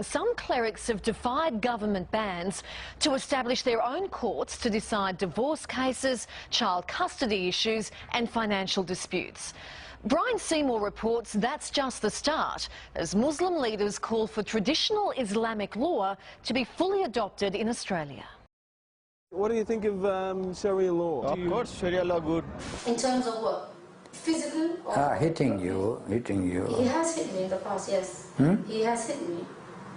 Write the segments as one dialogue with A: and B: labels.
A: Some clerics have defied government bans to establish their own courts to decide divorce cases, child custody issues and financial disputes. Brian Seymour reports that's just the start, as Muslim leaders call for traditional Islamic law to be fully adopted in Australia.
B: What do you think of Sharia law?
C: Of course, Sharia law good.
D: In terms of what? Physical? Or
C: Hitting you.
D: He has hit me in the past, yes. He has hit me.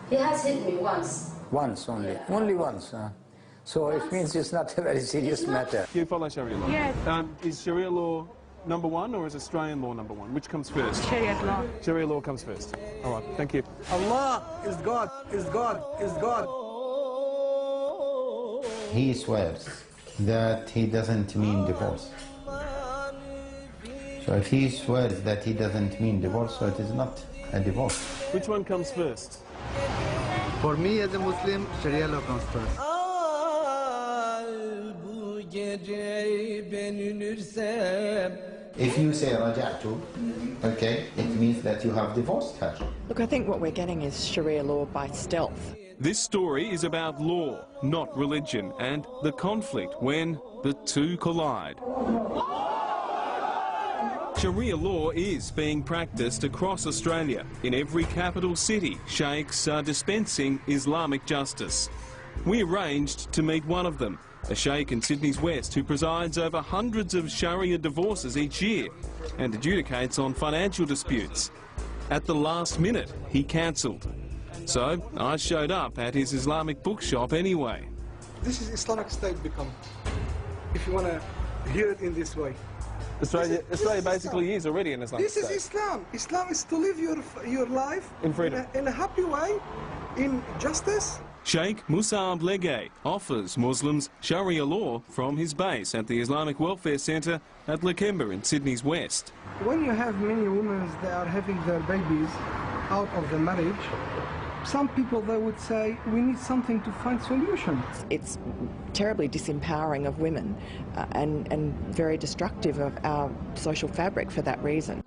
D: He has hit me once.
C: Once only?
D: Yeah.
C: Only once? So
D: Once.
C: it means it's not a very serious matter.
B: Do you follow Sharia law?
E: Yes.
B: Is Sharia law number one or is Australian law number one? Which comes first?
E: Sharia law.
B: Sharia law comes first. All right, thank you.
F: Allah is God, is God, is God.
G: He swears that he doesn't mean divorce. So if he swears that he doesn't mean divorce, so it is not a divorce.
B: Which one comes first?
F: For me as a Muslim, Sharia law comes first.
G: If you say raja'tu, okay, it means that you have divorced her.
H: Look, I think what we're getting is Sharia law by stealth.
B: This story is about law, not religion, and the conflict when the two collide. Sharia law is being practiced across Australia. In every capital city, sheikhs are dispensing Islamic justice. We arranged to meet one of them, a sheikh in Sydney's West who presides over hundreds of Sharia divorces each year and adjudicates on financial disputes. At the last minute, he cancelled. So I showed up at his Islamic bookshop anyway.
F: This is Islamic State become, if you want to hear it in this way.
B: Australia
F: is
B: basically is already an Islamic state.
F: This is Islam. Islam is to live your life
B: in freedom,
F: in a happy way, in justice.
B: Sheikh Musab Legay offers Muslims Sharia law from his base at the Islamic Welfare Centre at Lakemba in Sydney's West.
F: When you have many women that are having their babies out of the marriage, some people, they would say, we need something to find solutions.
H: It's terribly disempowering of women and very destructive of our social fabric for that reason.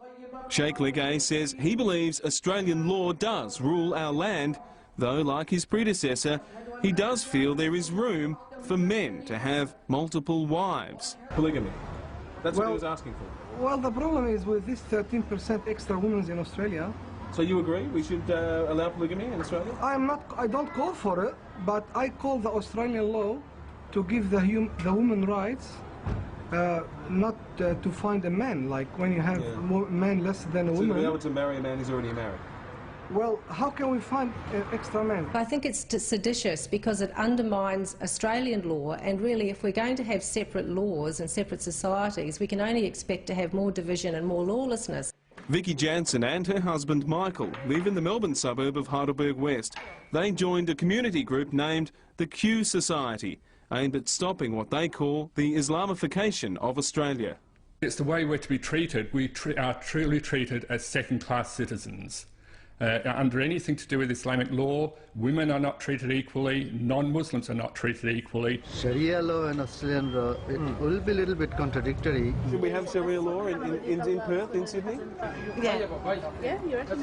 B: Sheikh Legay says he believes Australian law does rule our land, though, like his predecessor, he does feel there is room for men to have multiple wives. Polygamy. That's what he was asking for.
F: Well, the problem is with this 13% extra women in Australia.
B: So you agree we should allow polygamy in Australia?
F: I don't call for it, but I call the Australian law to give the women rights, not to find a man. Like when you have men less than a woman.
B: To be able to marry a man who's already married.
F: Well, how can we find extra men?
I: I think it's seditious because it undermines Australian law, and really if we're going to have separate laws and separate societies, we can only expect to have more division and more lawlessness.
B: Vicky Jansen and her husband Michael live in the Melbourne suburb of Heidelberg West. They joined a community group named the Q Society, aimed at stopping what they call the Islamification of Australia.
J: It's the way we're to be treated. We are truly treated as second-class citizens. Under anything to do with Islamic law, women are not treated equally, non-Muslims are not treated equally.
F: Sharia law and Australian law, it will be a little bit contradictory.
B: Should we have Sharia law in Perth, in Sydney?
E: Yeah. Yeah, you reckon?